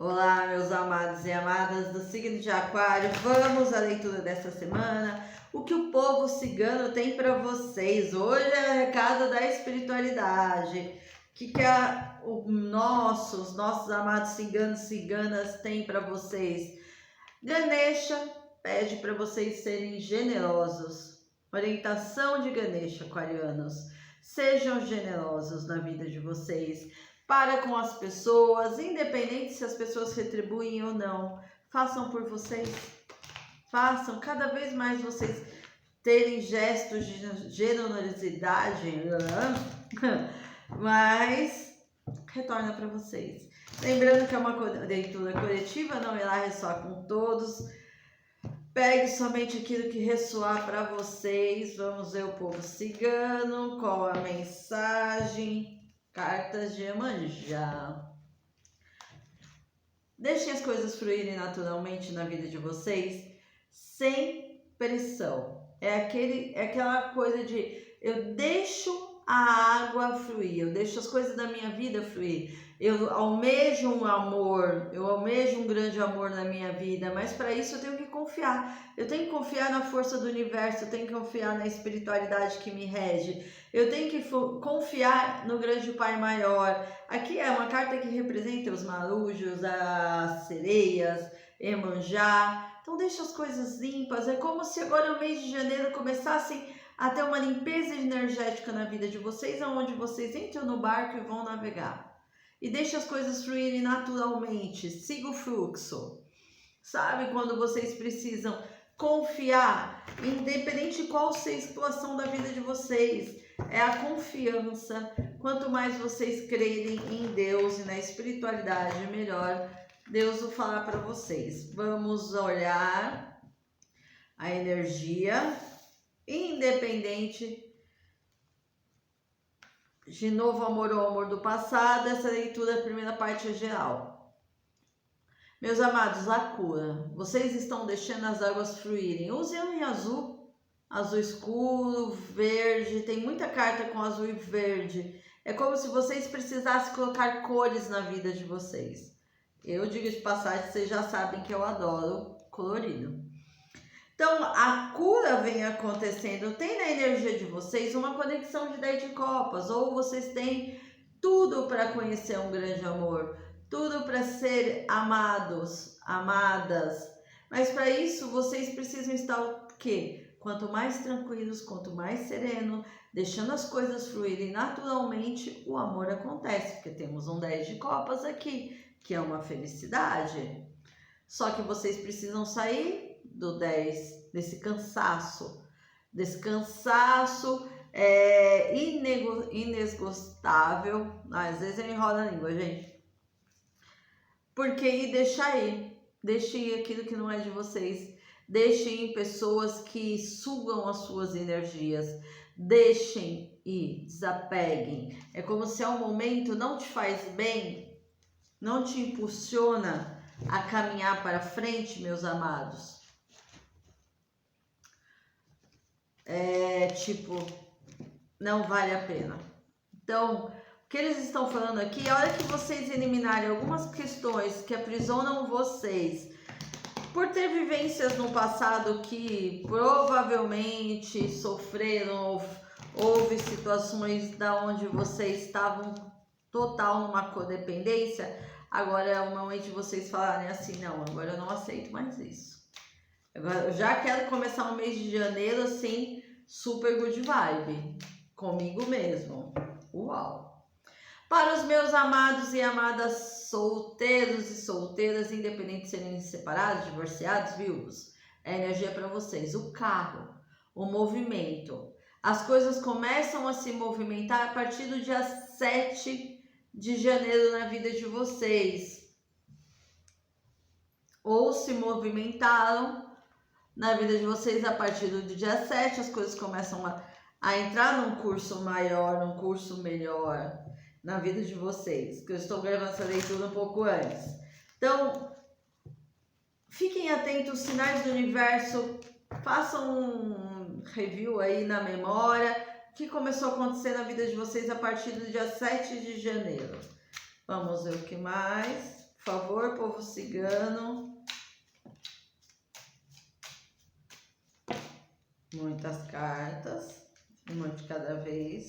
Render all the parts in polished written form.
Olá, meus amados e amadas do signo de Aquário. Vamos à leitura desta semana. O que o povo cigano tem para vocês? Hoje é o recado da espiritualidade. O que os nossos amados ciganos e ciganas têm para vocês? Ganesha pede para vocês serem generosos. Orientação de Ganesha, aquarianos. Sejam generosos na vida de vocês. Para com as pessoas, independente se as pessoas retribuem ou não. Façam por vocês. Façam cada vez mais vocês terem gestos de generosidade, mas retorna para vocês. Lembrando que é uma leitura coletiva, não irá ressoar com todos. Pegue somente aquilo que ressoar para vocês. Vamos ver o povo cigano, qual a mensagem. Cartas de Iemanjá. Deixem as coisas fluírem naturalmente na vida de vocês, sem pressão. É aquela coisa de eu deixo a água fluir, eu deixo as coisas da minha vida fluir. Eu almejo um amor, eu almejo um grande amor na minha vida, mas para isso eu tenho que confiar. Eu tenho que confiar na força do universo, eu tenho que confiar na espiritualidade que me rege. Eu tenho que confiar no grande Pai Maior. Aqui é uma carta que representa os marujos, as sereias, Iemanjá. Então deixa as coisas limpas. É como se agora no mês de janeiro começassem a ter uma limpeza energética na vida de vocês, onde vocês entram no barco e vão navegar. E deixa as coisas fluírem naturalmente. Siga o fluxo. Sabe quando vocês precisam confiar, independente de qual seja a situação da vida de vocês, é a confiança. Quanto mais vocês crerem em Deus e na espiritualidade, melhor Deus vai falar para vocês. Vamos olhar a energia, independente de novo amor ou amor do passado. Essa leitura, a primeira parte é geral. Meus amados, a cura. Vocês estão deixando as águas fluírem. Usem em azul, azul escuro, verde. Tem muita carta com azul e verde. É como se vocês precisassem colocar cores na vida de vocês. Eu digo de passagem, vocês já sabem que eu adoro colorido. Então, a cura vem acontecendo. Tem na energia de vocês uma conexão de 10 de copas. Ou vocês têm tudo para conhecer um grande amor. Tudo para ser amados, amadas. Mas para isso, vocês precisam estar o quê? Quanto mais tranquilos, quanto mais sereno, deixando as coisas fluírem naturalmente, o amor acontece. Porque temos um 10 de copas aqui, que é uma felicidade. Só que vocês precisam sair do 10, desse cansaço inesgotável. Às vezes eu enrolo a língua, gente. Porque ir, deixar ir. Deixe ir aquilo que não é de vocês. Deixem ir pessoas que sugam as suas energias. Deixem ir, desapeguem. É como se ao momento não te faz bem, não te impulsiona a caminhar para frente, meus amados. Não vale a pena. Então, o que eles estão falando aqui, a hora que vocês eliminarem algumas questões que aprisionam vocês, por ter vivências no passado que provavelmente sofreram, houve situações da onde vocês estavam total numa codependência, agora é o momento de vocês falarem assim, não, agora eu não aceito mais isso. Agora eu já quero começar o mês de janeiro assim, super good vibe, comigo mesmo. Uau! Para os meus amados e amadas solteiros e solteiras, independente de serem separados, divorciados, viúvos, é energia para vocês. O carro, o movimento. As coisas começam a se movimentar a partir do dia 7 de janeiro na vida de vocês. Ou se movimentaram na vida de vocês a partir do dia 7, as coisas começam a entrar num curso maior, num curso melhor na vida de vocês, que eu estou gravando essa leitura um pouco antes. Então, fiquem atentos, sinais do universo, façam um review aí na memória, o que começou a acontecer na vida de vocês a partir do dia 7 de janeiro. Vamos ver o que mais. Por favor, povo cigano. Muitas cartas, uma de cada vez.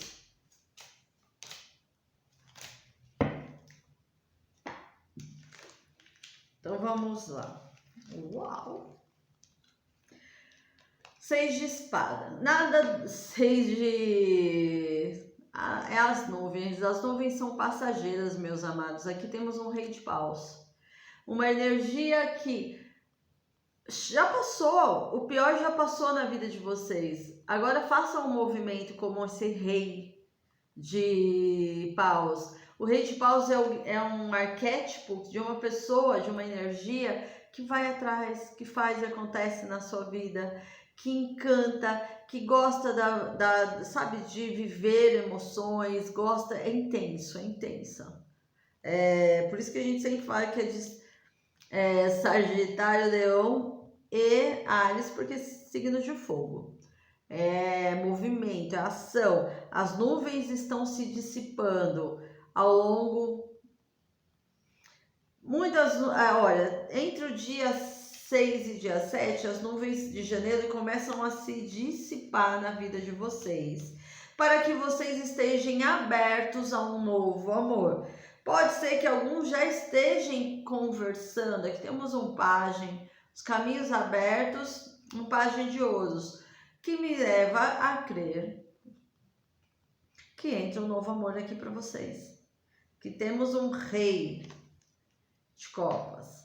Então vamos lá. Uau! 6 de espada. Nada 6 de... é as nuvens. As nuvens são passageiras, meus amados. Aqui temos um rei de paus. Uma energia que já passou. O pior já passou na vida de vocês. Agora façam um movimento como esse rei de paus. O rei de paus é um arquétipo de uma pessoa, de uma energia que vai atrás, que faz e acontece na sua vida, que encanta, que gosta sabe, de viver emoções, gosta, é intenso, é intensa. Por isso que a gente sempre fala que é Sagitário, Leão e Áries, porque signo de fogo. É movimento, é ação. As nuvens estão se dissipando ao longo... olha, entre o dia 6 e dia 7, as nuvens de janeiro começam a se dissipar na vida de vocês, para que vocês estejam abertos a um novo amor. Pode ser que alguns já estejam conversando. Aqui temos um pajem, os caminhos abertos, um pajem de ouros, que me leva a crer que entra um novo amor aqui para vocês. Que temos um rei de copas.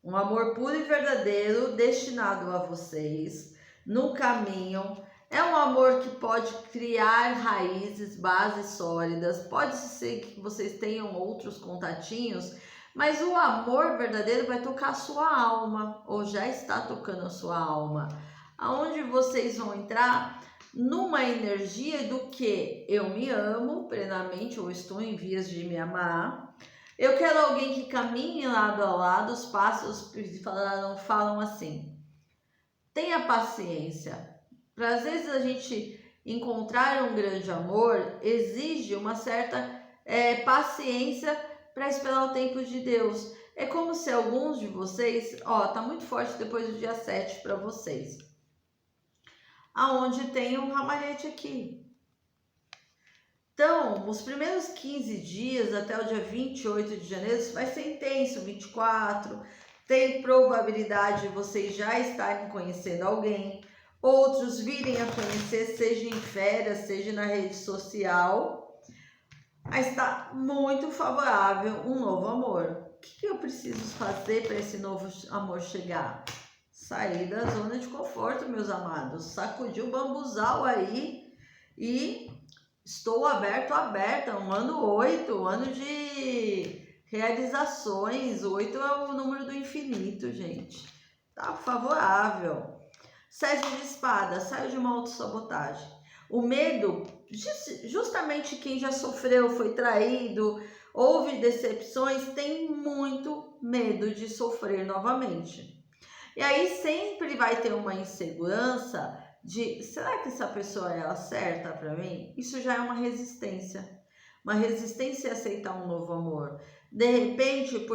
Um amor puro e verdadeiro destinado a vocês no caminho. É um amor que pode criar raízes, bases sólidas. Pode ser que vocês tenham outros contatinhos, mas o amor verdadeiro vai tocar a sua alma, ou já está tocando a sua alma. Aonde vocês vão entrar numa energia do que eu me amo plenamente, ou estou em vias de me amar. Eu quero alguém que caminhe lado a lado. Os passos falam assim: tenha paciência. Para às vezes a gente encontrar um grande amor, exige uma certa paciência para esperar o tempo de Deus. É como se alguns de vocês, tá muito forte depois do dia 7 para vocês, aonde tem um ramalhete aqui. Então, os primeiros 15 dias, até o dia 28 de janeiro, vai ser intenso. 24, tem probabilidade de vocês já estarem conhecendo alguém. Outros virem a conhecer, seja em férias, seja na rede social. Mas está muito favorável um novo amor. O que eu preciso fazer para esse novo amor chegar? Sair da zona de conforto, meus amados. Sacudir o bambuzal aí e... estou aberta, um ano 8, um ano de realizações. 8 é o número do infinito, gente. Tá favorável. 7 de espada, saio de uma autossabotagem. O medo, justamente quem já sofreu, foi traído, houve decepções, tem muito medo de sofrer novamente. E aí sempre vai ter uma insegurança de, será que essa pessoa é a certa para mim? Isso já é uma resistência a aceitar um novo amor. De repente,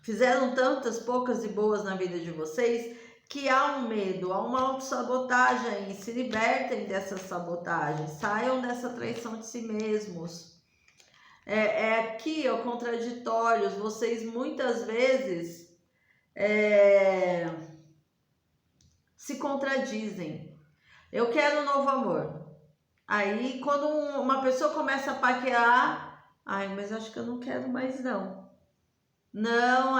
fizeram tantas poucas e boas na vida de vocês, que há um medo, há uma autossabotagem. Se libertem dessa sabotagem, saiam dessa traição de si mesmos. Aqui, contraditórios, vocês muitas vezes se contradizem. Eu quero um novo amor. Aí, quando uma pessoa começa a paquerar, mas acho que eu não quero mais não. Não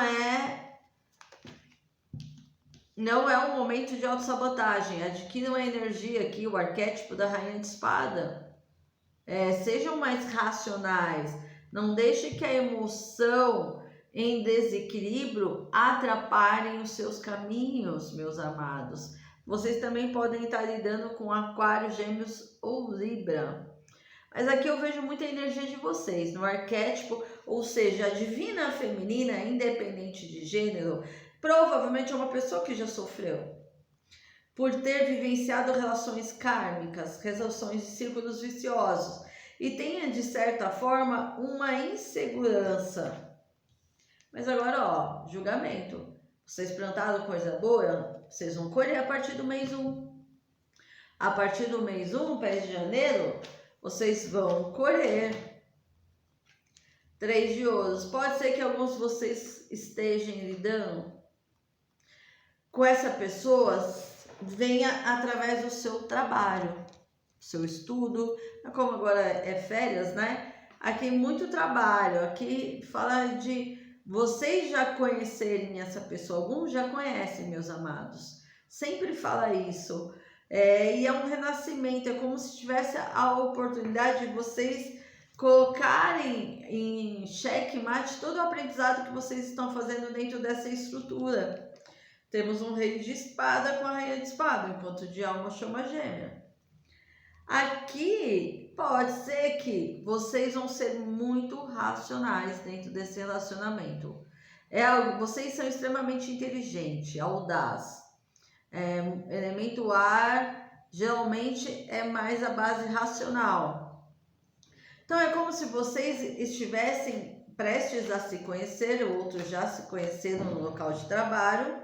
é um momento de autossabotagem. Adquiram a energia aqui, o arquétipo da Rainha de Espada. Sejam mais racionais. Não deixe que a emoção em desequilíbrio atrapalhem os seus caminhos, meus amados. Vocês também podem estar lidando com Aquário, Gêmeos ou Libra. Mas aqui eu vejo muita energia de vocês no arquétipo, ou seja, a divina feminina, independente de gênero, provavelmente é uma pessoa que já sofreu por ter vivenciado relações kármicas, relações de círculos viciosos. e tenha, de certa forma, uma insegurança. Mas agora, ó, julgamento. Vocês plantaram coisa boa, vocês vão colher a partir do mês 1. A partir do mês 1, mês de janeiro, vocês vão colher 3 de ouros. Pode ser que alguns de vocês estejam lidando com essa pessoa, venha através do seu trabalho, seu estudo. Como agora é férias, né? Aqui muito trabalho, aqui fala de vocês já conhecerem essa pessoa. Alguns já conhecem, meus amados. Sempre fala isso. E é um renascimento, é como se tivesse a oportunidade de vocês colocarem em xeque-mate todo o aprendizado que vocês estão fazendo dentro dessa estrutura. Temos um rei de espada com a rainha de espada, enquanto de alma chama gêmea. Aqui pode ser que vocês vão ser muito racionais dentro desse relacionamento. Vocês são extremamente inteligentes, audaz. Elemento ar geralmente é mais a base racional. Então é como se vocês estivessem prestes a se conhecer, outros já se conheceram no local de trabalho,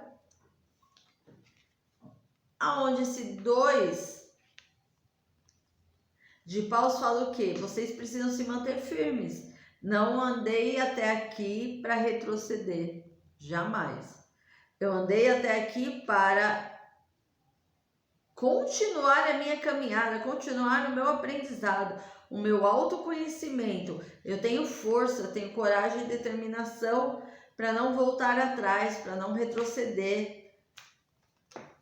aonde esse 2 de paus fala o quê? Vocês precisam se manter firmes. Não andei até aqui para retroceder, jamais. Eu andei até aqui para continuar a minha caminhada, continuar o meu aprendizado, o meu autoconhecimento. Eu tenho força, eu tenho coragem e determinação para não voltar atrás, para não retroceder.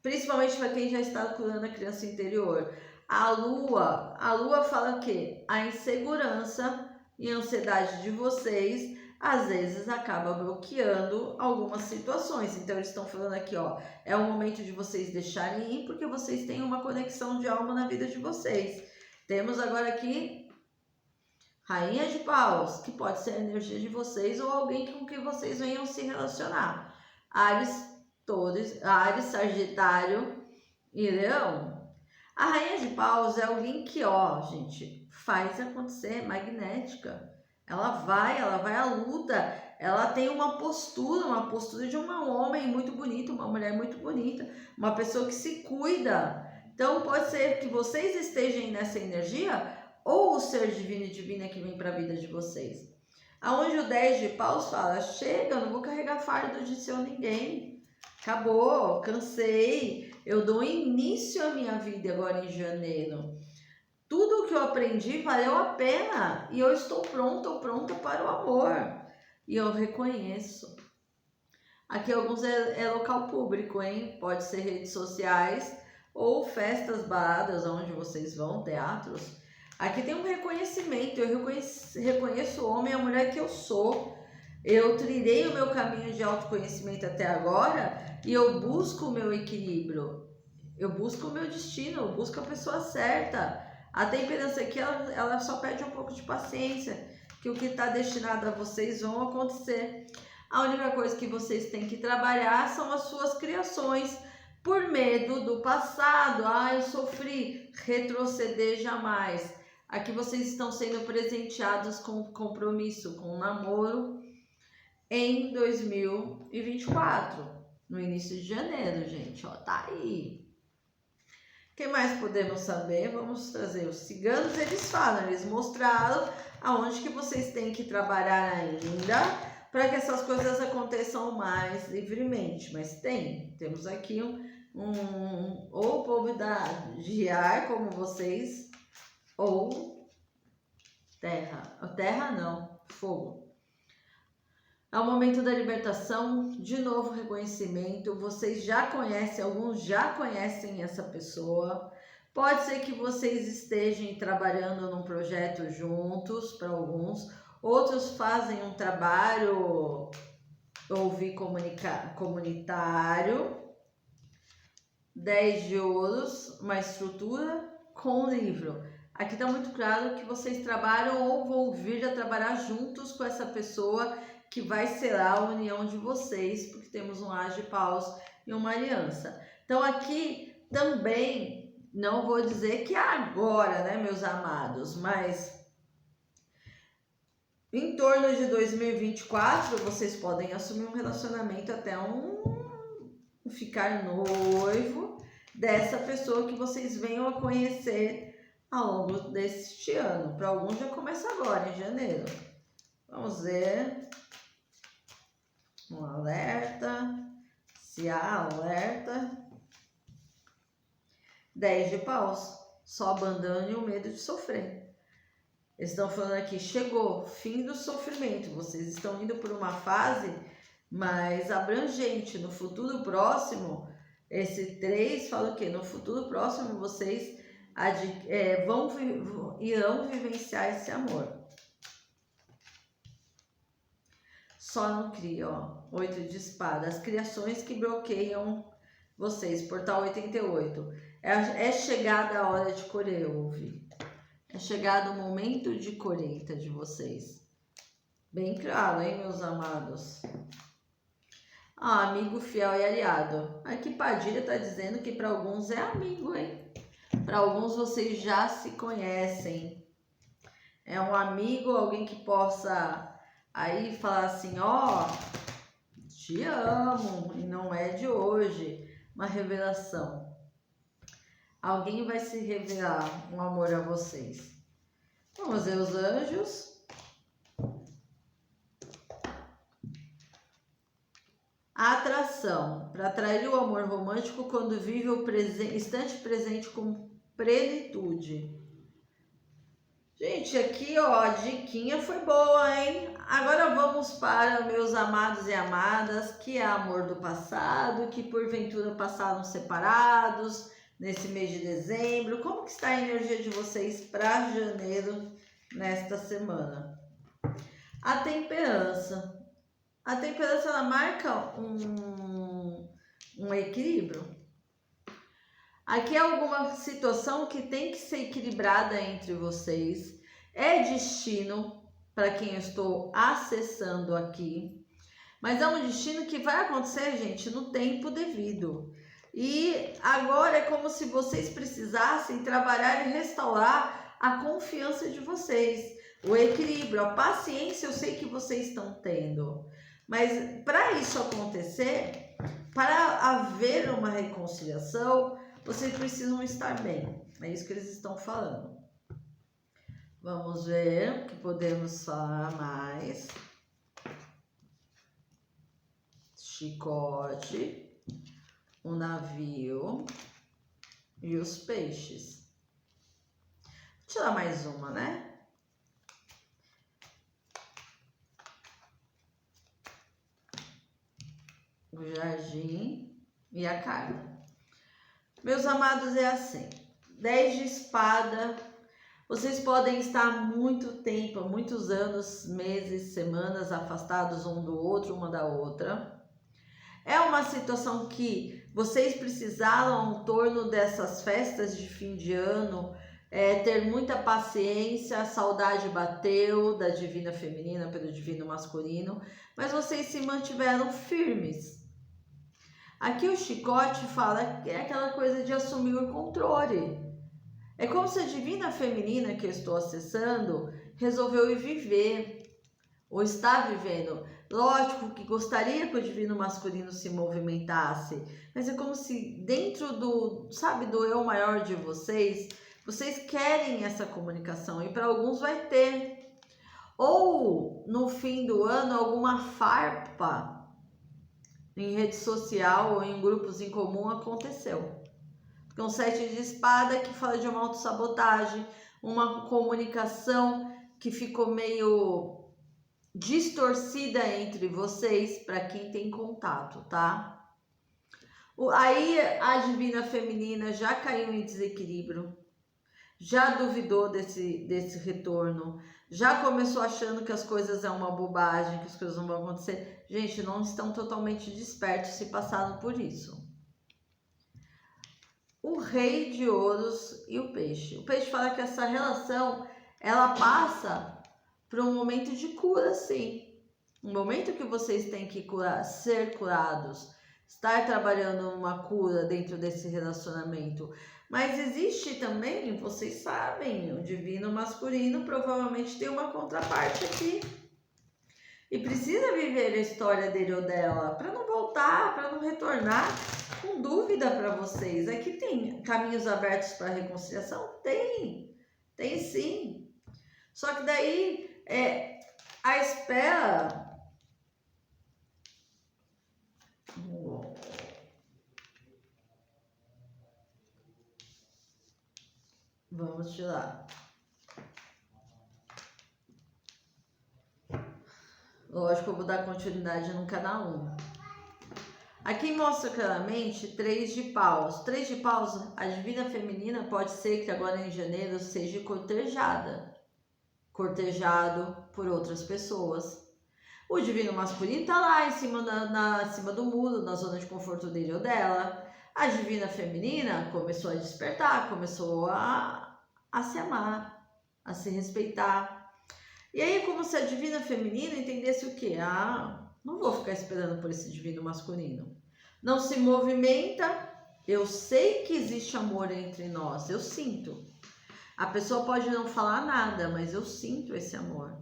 Principalmente para quem já está curando a criança interior. A lua fala o quê? A insegurança e a ansiedade de vocês às vezes acaba bloqueando algumas situações. Então eles estão falando aqui, ó, é o momento de vocês deixarem ir, porque vocês têm uma conexão de alma na vida de vocês. Temos agora aqui rainha de paus, que pode ser a energia de vocês ou alguém com quem vocês venham se relacionar. Áries, Sagitário e Leão. A rainha de paus é alguém que, ó, gente, faz acontecer, magnética. Ela vai à luta, ela tem uma postura de um homem muito bonito, uma mulher muito bonita, uma pessoa que se cuida. Então pode ser que vocês estejam nessa energia ou o ser divino e divina que vem para a vida de vocês. Aonde o 10 de paus fala, chega, eu não vou carregar fardo de seu ninguém. Acabou, cansei, eu dou início à minha vida agora em janeiro. Tudo o que eu aprendi valeu a pena e eu estou pronta ou pronta para o amor. E eu reconheço. Aqui alguns é local público, hein? Pode ser redes sociais ou festas, baladas, onde vocês vão, teatros. Aqui tem um reconhecimento, eu reconheço o homem e a mulher que eu sou. Eu trilhei o meu caminho de autoconhecimento até agora e eu busco o meu equilíbrio. Eu busco o meu destino, eu busco a pessoa certa. A temperança aqui, ela só pede um pouco de paciência, que o que está destinado a vocês vão acontecer. A única coisa que vocês têm que trabalhar são as suas criações, por medo do passado. Eu sofri, retroceder jamais. Aqui vocês estão sendo presenteados com compromisso, com namoro em 2024, no início de janeiro, gente, ó, tá aí. O que mais podemos saber? Vamos trazer os ciganos, eles falam, eles mostraram aonde que vocês têm que trabalhar ainda para que essas coisas aconteçam mais livremente. Mas temos aqui ou o povo de ar, como vocês, ou terra. Terra não, fogo. É o momento da libertação, de novo reconhecimento. Vocês já conhecem, alguns já conhecem essa pessoa. Pode ser que vocês estejam trabalhando num projeto juntos, para alguns. Outros fazem um trabalho comunitário. 10 de ouros, uma estrutura com livro. Aqui está muito claro que vocês trabalham ou vão vir a trabalhar juntos com essa pessoa que vai ser a união de vocês, porque temos um as de paus e uma aliança. Então aqui também, não vou dizer que é agora, né, meus amados, mas Em torno de 2024, vocês podem assumir um relacionamento até ficar noivo dessa pessoa que vocês venham a conhecer ao longo deste ano. Para alguns já começa agora, em janeiro. Vamos ver. Um alerta. Se há alerta. 10 de paus. Só abandono e o medo de sofrer. Eles estão falando aqui, chegou, fim do sofrimento. Vocês estão indo por uma fase mais abrangente. No futuro próximo, esse 3 fala o quê? No futuro próximo, vocês irão vivenciar esse amor. Só não cria, ó. 8 de espada. As criações que bloqueiam vocês. Portal 88. É chegada a hora de colher, eu ouvi. É chegado o momento de colheita de vocês. Bem claro, hein, meus amados? Ah, amigo fiel e aliado. Aqui Padilha tá dizendo que para alguns é amigo, hein? Para alguns vocês já se conhecem. É um amigo, alguém que possa aí falar assim, ó, te amo, e não é de hoje. Uma revelação. Alguém vai se revelar um amor a vocês. Vamos ver os anjos. A atração. Para atrair o amor romântico quando vive o instante presente com plenitude. Gente, aqui ó, a diquinha foi boa, hein? Agora vamos para meus amados e amadas, que é amor do passado, que porventura passaram separados nesse mês de dezembro. Como que está a energia de vocês para janeiro nesta semana? A temperança. A temperança, ela marca um equilíbrio. Aqui é alguma situação que tem que ser equilibrada entre vocês. É destino para quem eu estou acessando aqui. Mas é um destino que vai acontecer, gente, no tempo devido. E agora é como se vocês precisassem trabalhar e restaurar a confiança de vocês, o equilíbrio, a paciência eu sei que vocês estão tendo. Mas para isso acontecer, para haver uma reconciliação, vocês precisam estar bem. É isso que eles estão falando. Vamos ver o que podemos falar mais. Chicote. O navio e os peixes. Vou tirar mais uma, né? O jardim e a carne. Meus amados, é assim. 10 de espada. Vocês podem estar muito tempo, muitos anos, meses, semanas afastados um do outro, uma da outra. É uma situação que vocês precisaram, em torno dessas festas de fim de ano, ter muita paciência, a saudade bateu da divina feminina pelo divino masculino, mas vocês se mantiveram firmes. Aqui o chicote fala que é aquela coisa de assumir o controle. É como se a divina feminina que eu estou acessando resolveu ir viver, ou está vivendo. Lógico que gostaria que o divino masculino se movimentasse, mas é como se dentro do eu maior de vocês, vocês querem essa comunicação e para alguns vai ter. Ou no fim do ano alguma farpa em rede social ou em grupos em comum aconteceu. Porque um 7 de espada que fala de uma autossabotagem, uma comunicação que ficou meio distorcida entre vocês, para quem tem contato, tá? Aí a divina feminina já caiu em desequilíbrio, já duvidou desse retorno, já começou achando que as coisas é uma bobagem, que as coisas não vão acontecer. Gente, não estão totalmente despertos se passaram por isso. O rei de ouros e o peixe. O peixe fala que essa relação, ela passa por um momento de cura, sim. Um momento que vocês têm que ser curados, estar trabalhando uma cura dentro desse relacionamento. Mas existe também, vocês sabem, o divino masculino provavelmente tem uma contraparte aqui. e precisa viver a história dele ou dela para não voltar, para não retornar com dúvida para vocês. Aqui tem caminhos abertos para reconciliação? Tem sim. Só que daí a espera. Vamos tirar. Lógico que eu vou dar continuidade no canal 1. Aqui mostra claramente 3 de paus. 3 de paus, a divina feminina pode ser que agora em janeiro seja cortejada. Cortejado por outras pessoas. O divino masculino tá lá em cima, em cima do muro, na zona de conforto dele ou dela. A divina feminina começou a despertar, começou a se amar, a se respeitar. E aí, como se a divina feminina entendesse o quê? Não vou ficar esperando por esse divino masculino. Não se movimenta. Eu sei que existe amor entre nós, eu sinto. A pessoa pode não falar nada, mas eu sinto esse amor.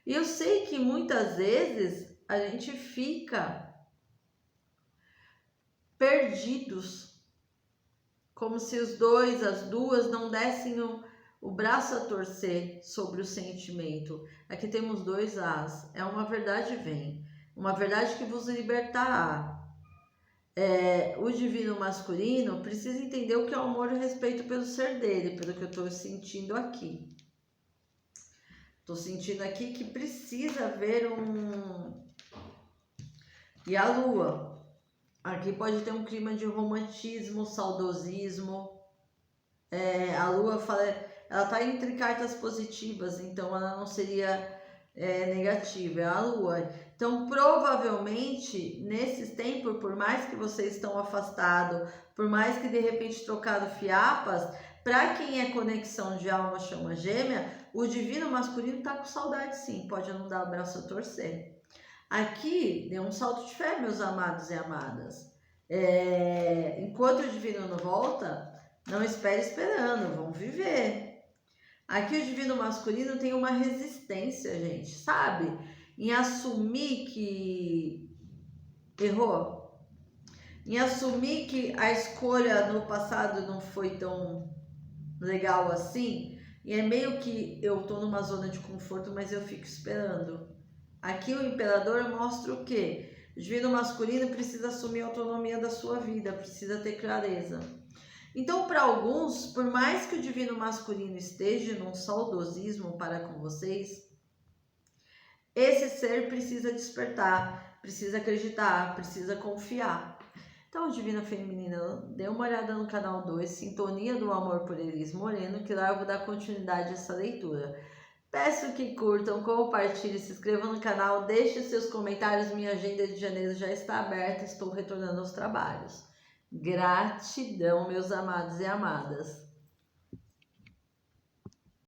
E eu sei que muitas vezes a gente fica perdidos, como se os dois, as duas não dessem o braço a torcer sobre o sentimento. Aqui temos 2 As. É uma verdade vem. Uma verdade que vos libertará. O divino masculino precisa entender o que é o amor e o respeito pelo ser dele, pelo que eu estou sentindo aqui. Estou sentindo aqui que precisa haver E a lua. Aqui pode ter um clima de romantismo, saudosismo. A lua fala, ela está entre cartas positivas, então ela não seria negativa, é a lua. Então, provavelmente, nesses tempos, por mais que vocês estão afastados, por mais que de repente trocado fiapas, para quem é conexão de alma, chama gêmea, o divino masculino está com saudade sim, pode não dar abraço a torcer. Aqui, dê um salto de fé, meus amados e amadas. Enquanto o divino não volta, não espere esperando, vão viver. Aqui o divino masculino tem uma resistência, gente, sabe? Em assumir que errou. Em assumir que a escolha no passado não foi tão legal assim. E é meio que eu tô numa zona de conforto, mas eu fico esperando. Aqui o imperador mostra o quê? O divino masculino precisa assumir a autonomia da sua vida, precisa ter clareza. Então, para alguns, por mais que o divino masculino esteja num saudosismo para com vocês, esse ser precisa despertar, precisa acreditar, precisa confiar. Então, divina feminina, dê uma olhada no canal 2, Sintonia do Amor por Elis Moreno, que lá eu vou dar continuidade a essa leitura. Peço que curtam, compartilhem, se inscrevam no canal, deixem seus comentários, minha agenda de janeiro já está aberta, estou retornando aos trabalhos. Gratidão, meus amados e amadas.